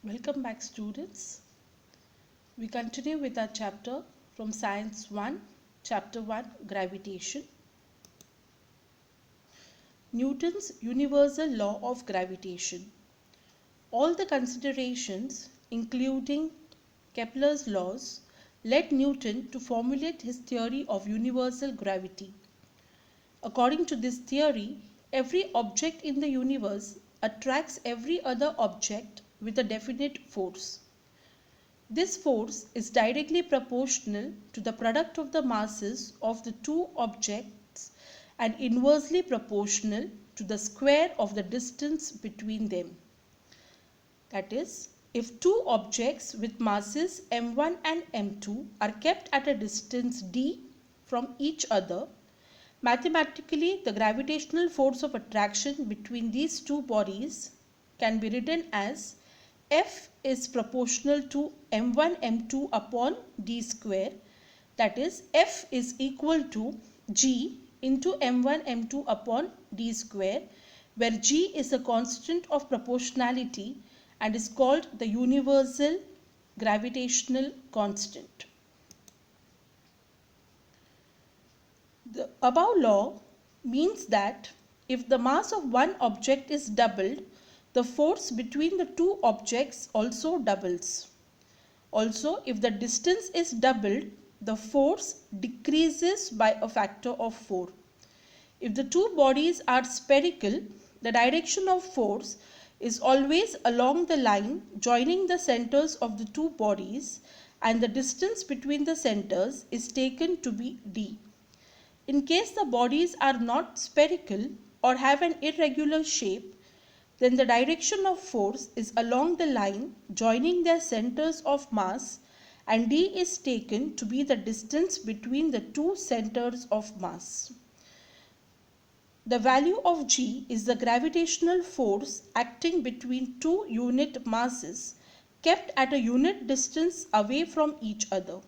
Welcome back, students. We continue with our chapter from Science 1, Chapter 1, Gravitation. Newton's Universal Law of Gravitation. All the considerations, including Kepler's laws, led Newton to formulate his theory of universal gravity. According to this theory, every object in the universe attracts every other object with a definite force. This force is directly proportional to the product of the masses of the two objects and inversely proportional to the square of the distance between them. That is, if two objects with masses m1 and m2 are kept at a distance d from each other, mathematically the gravitational force of attraction between these two bodies can be written as F is proportional to m1 m2 upon d square, that is F is equal to g into m1 m2 upon d square, where g is a constant of proportionality and is called the universal gravitational constant. The above law means that if the mass of one object is doubled, the force between the two objects also doubles. Also, if the distance is doubled, the force decreases by a factor of 4. If the two bodies are spherical, the direction of force is always along the line joining the centers of the two bodies, and the distance between the centers is taken to be d. In case the bodies are not spherical or have an irregular shape, then the direction of force is along the line joining their centers of mass, and d is taken to be the distance between the two centers of mass. The value of g is the gravitational force acting between two unit masses kept at a unit distance away from each other.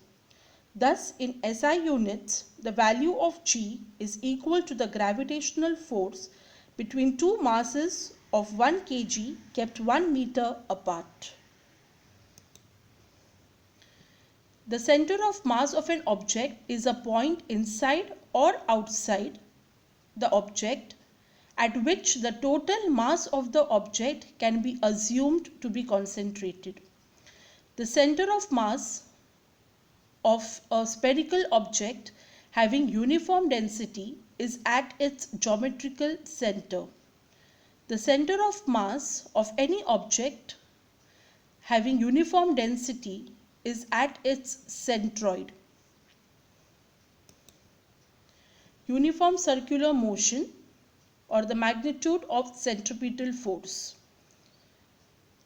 Thus, in SI units, the value of g is equal to the gravitational force between two masses of 1 kg kept 1 meter apart. The center of mass of an object is a point inside or outside the object at which the total mass of the object can be assumed to be concentrated. The center of mass of a spherical object having uniform density is at its geometrical center. The center of mass of any object having uniform density is at its centroid. Uniform circular motion, or the magnitude of centripetal force.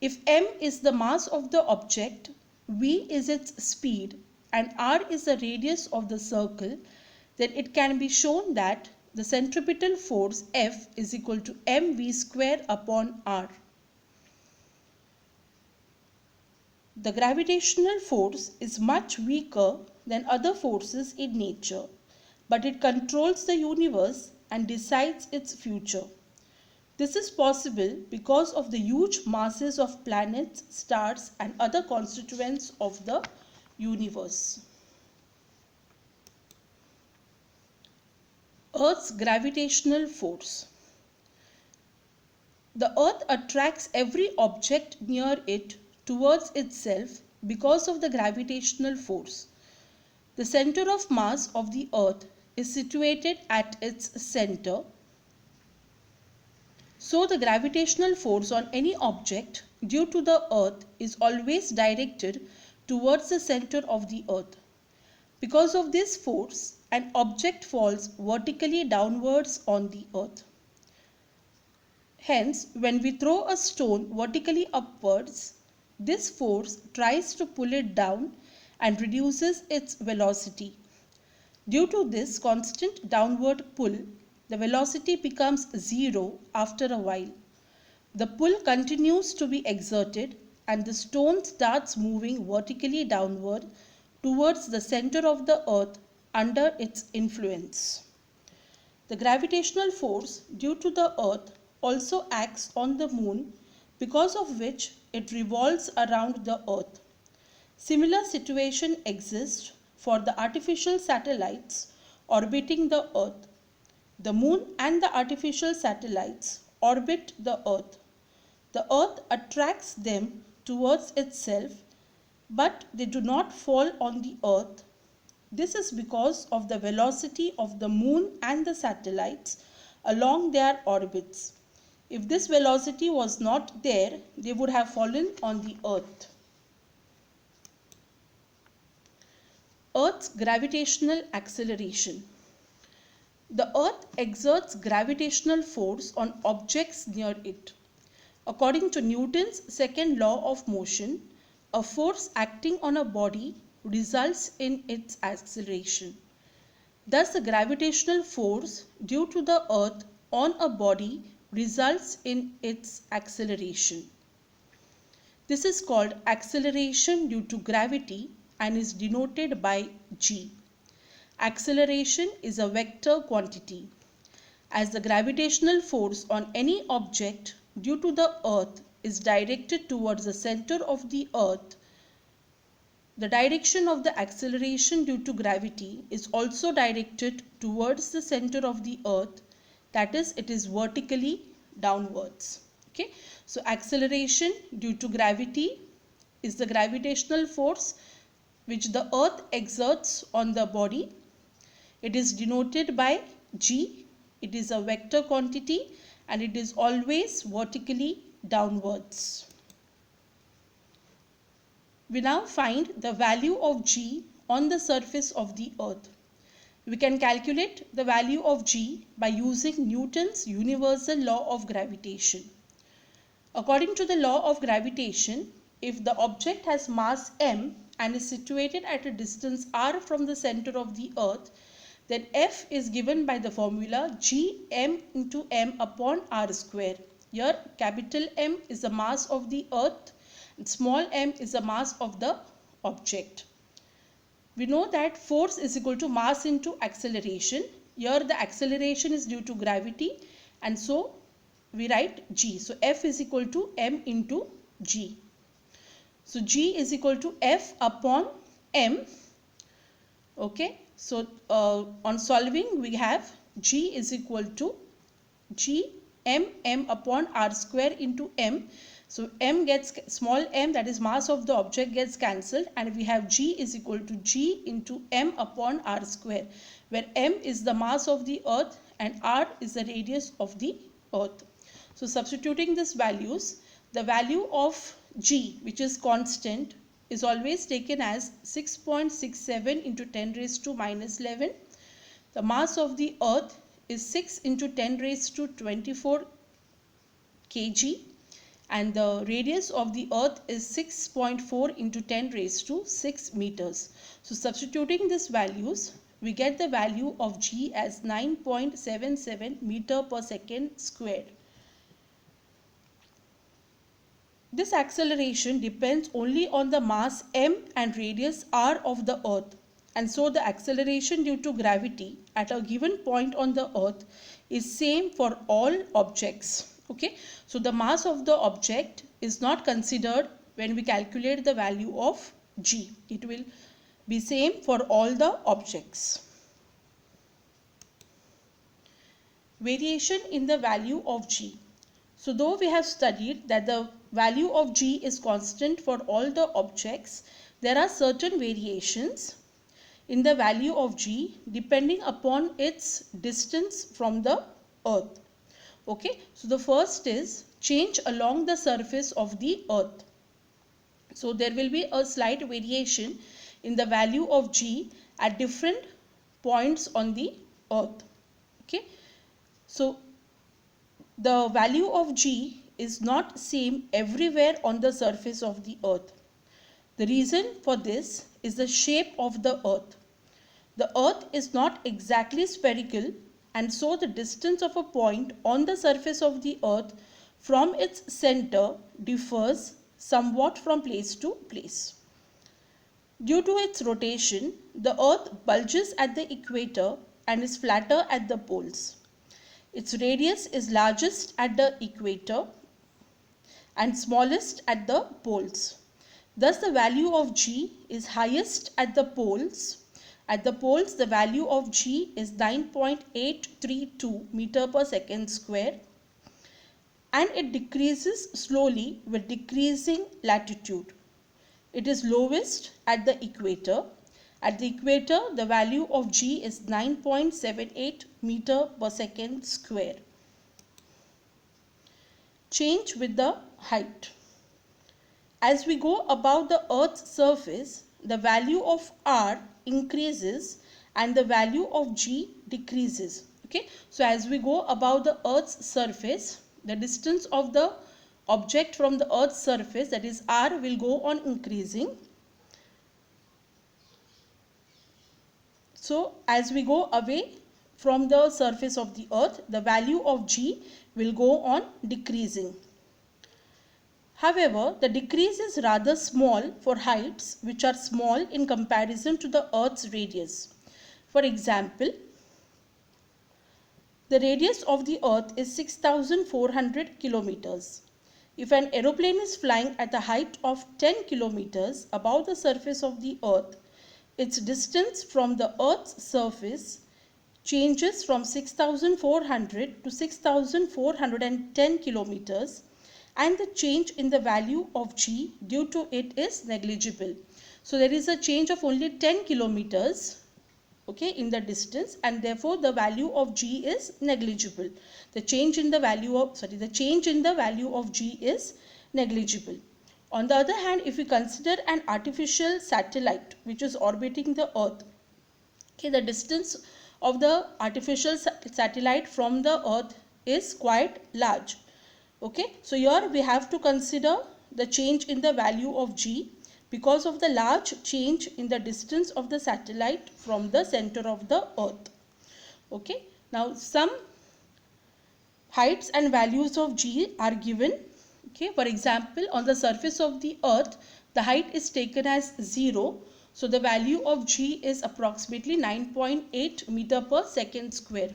If m is the mass of the object, v is its speed, and r is the radius of the circle, then it can be shown that the centripetal force F is equal to mv square upon r. The gravitational force is much weaker than other forces in nature, but it controls the universe and decides its future. This is possible because of the huge masses of planets, stars, and other constituents of the universe. Earth's gravitational force. The Earth attracts every object near it towards itself because of the gravitational force. The center of mass of the Earth is situated at its center. So the gravitational force on any object due to the Earth is always directed towards the center of the Earth. Because of this force, an object falls vertically downwards on the Earth. Hence, when we throw a stone vertically upwards, this force tries to pull it down and reduces its velocity. Due to this constant downward pull, the velocity becomes zero after a while. The pull continues to be exerted and the stone starts moving vertically downward towards the center of the Earth under its influence. The gravitational force due to the Earth also acts on the Moon, because of which it revolves around the Earth. Similar situation exists for the artificial satellites orbiting the Earth. The Moon and the artificial satellites orbit the Earth. The Earth attracts them towards itself, but they do not fall on the Earth. This is because of the velocity of the Moon and the satellites along their orbits. If this velocity was not there, they would have fallen on the Earth. Earth's gravitational acceleration. The Earth exerts gravitational force on objects near it. According to Newton's second law of motion, a force acting on a body results in its acceleration. Thus, the gravitational force due to the Earth on a body results in its acceleration. This is called acceleration due to gravity and is denoted by g. Acceleration is a vector quantity. As the gravitational force on any object due to the Earth is directed towards the center of the Earth, the direction of the acceleration due to gravity is also directed towards the center of the Earth, that is, it is vertically downwards. Okay, so acceleration due to gravity is the gravitational force which the Earth exerts on the body. It is denoted by g. It is a vector quantity and it is always vertically downwards. We now find the value of g on the surface of the Earth. We can calculate the value of g by using Newton's universal law of gravitation. According to the law of gravitation, if the object has mass m and is situated at a distance r from the center of the Earth, then F is given by the formula g m into m upon r square. Here capital M is the mass of the Earth and small m is the mass of the object. We know that force is equal to mass into acceleration. Here the acceleration is due to gravity and so we write g. So F is equal to m into g. So g is equal to F upon m. Okay. So on solving we have g is equal to g m upon r square into m. So m gets small m, that is mass of the object, gets cancelled and we have g is equal to g into m upon r square, where m is the mass of the Earth and r is the radius of the Earth. So substituting these values, the value of g, which is constant, is always taken as 6.67 into 10 raised to minus 11. The mass of the Earth is 6 into 10 raised to 24 kg and the radius of the Earth is 6.4 into 10 raised to 6 meters. So substituting these values, we get the value of g as 9.77 meter per second squared. This acceleration depends only on the mass m and radius r of the Earth, and so the acceleration due to gravity at a given point on the Earth is same for all objects. Okay, so the mass of the object is not considered when we calculate the value of g. It will be same for all the objects. Variation in the value of g. So though we have studied that the value of g is constant for all the objects, there are certain variations in the value of g depending upon its distance from the Earth. Okay, so the first is change along the surface of the Earth. So there will be a slight variation in the value of g at different points on the Earth. Okay, so the value of g is not same everywhere on the surface of the Earth. The reason for this is the shape of the Earth. The Earth is not exactly spherical, and so the distance of a point on the surface of the Earth from its center differs somewhat from place to place. Due to its rotation, the Earth bulges at the equator and is flatter at the poles. Its radius is largest at the equator and smallest at the poles. Thus, the value of G is highest at the poles. At the poles, the value of G is 9.832 meter per second square, and it decreases slowly with decreasing latitude. It is lowest at the equator. At the equator, the value of G is 9.78 meter per second square. Change with the height. As we go above the Earth's surface, the value of R increases and the value of G decreases. Okay, so as we go above the Earth's surface, the distance of the object from the Earth's surface, that is R, will go on increasing. So as we go away from the surface of the Earth, the value of G will go on decreasing. However, the decrease is rather small for heights which are small in comparison to the Earth's radius. For example, the radius of the Earth is 6,400 kilometers. If an aeroplane is flying at a height of 10 kilometers above the surface of the Earth, its distance from the Earth's surface changes from 6,400 to 6,410 kilometers, and the change in the value of G due to it is negligible. So there is a change of only 10 kilometers, okay, in the distance, and therefore the value of G is negligible. The change in the value of G is negligible. On the other hand, if we consider an artificial satellite which is orbiting the Earth, okay, the distance of the artificial satellite from the Earth is quite large. Okay, so here we have to consider the change in the value of G because of the large change in the distance of the satellite from the center of the Earth. Okay, now some heights and values of G are given. Okay, for example, on the surface of the Earth, the height is taken as 0. So the value of G is approximately 9.8 meter per second square.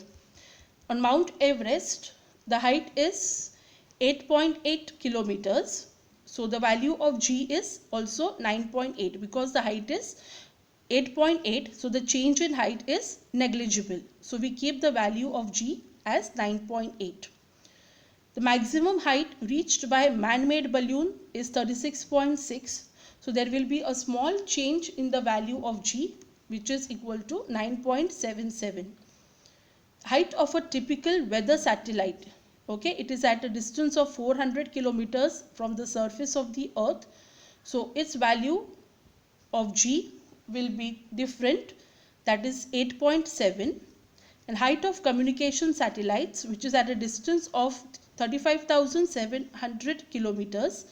On Mount Everest, the height is 8.8 kilometers. So the value of G is also 9.8 because the height is 8.8. So the change in height is negligible. So we keep the value of G as 9.8. The maximum height reached by man-made balloon is 36.6. So there will be a small change in the value of G, which is equal to 9.77. Height of a typical weather satellite. Okay, it is at a distance of 400 kilometers from the surface of the Earth. So its value of G will be different, that is 8.7. And height of communication satellites, which is at a distance of 35,700 kilometers.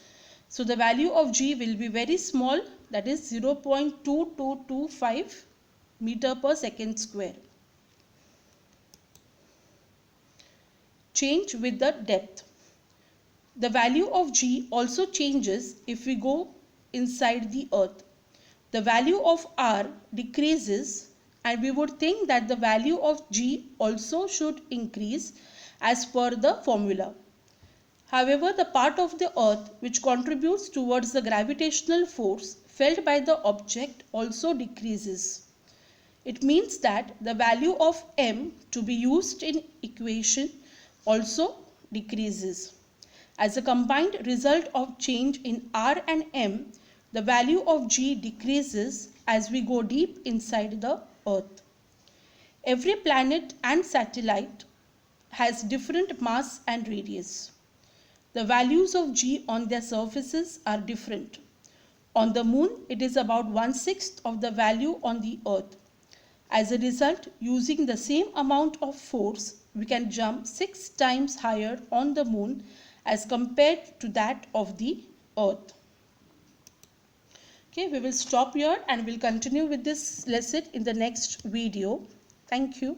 So the value of G will be very small, that is 0.2225 meter per second square. Change with the depth. The value of G also changes if we go inside the Earth. The value of R decreases, and we would think that the value of G also should increase as per the formula. However, the part of the Earth which contributes towards the gravitational force felt by the object also decreases. It means that the value of M to be used in equation also decreases. As a combined result of change in R and M, the value of G decreases as we go deep inside the Earth. Every planet and satellite has different mass and radius. The values of G on their surfaces are different. On the Moon, it is about 1/6 of the value on the Earth. As a result, using the same amount of force, we can jump 6 times higher on the Moon as compared to that of the Earth. Okay, we will stop here and we'll continue with this lesson in the next video. Thank you.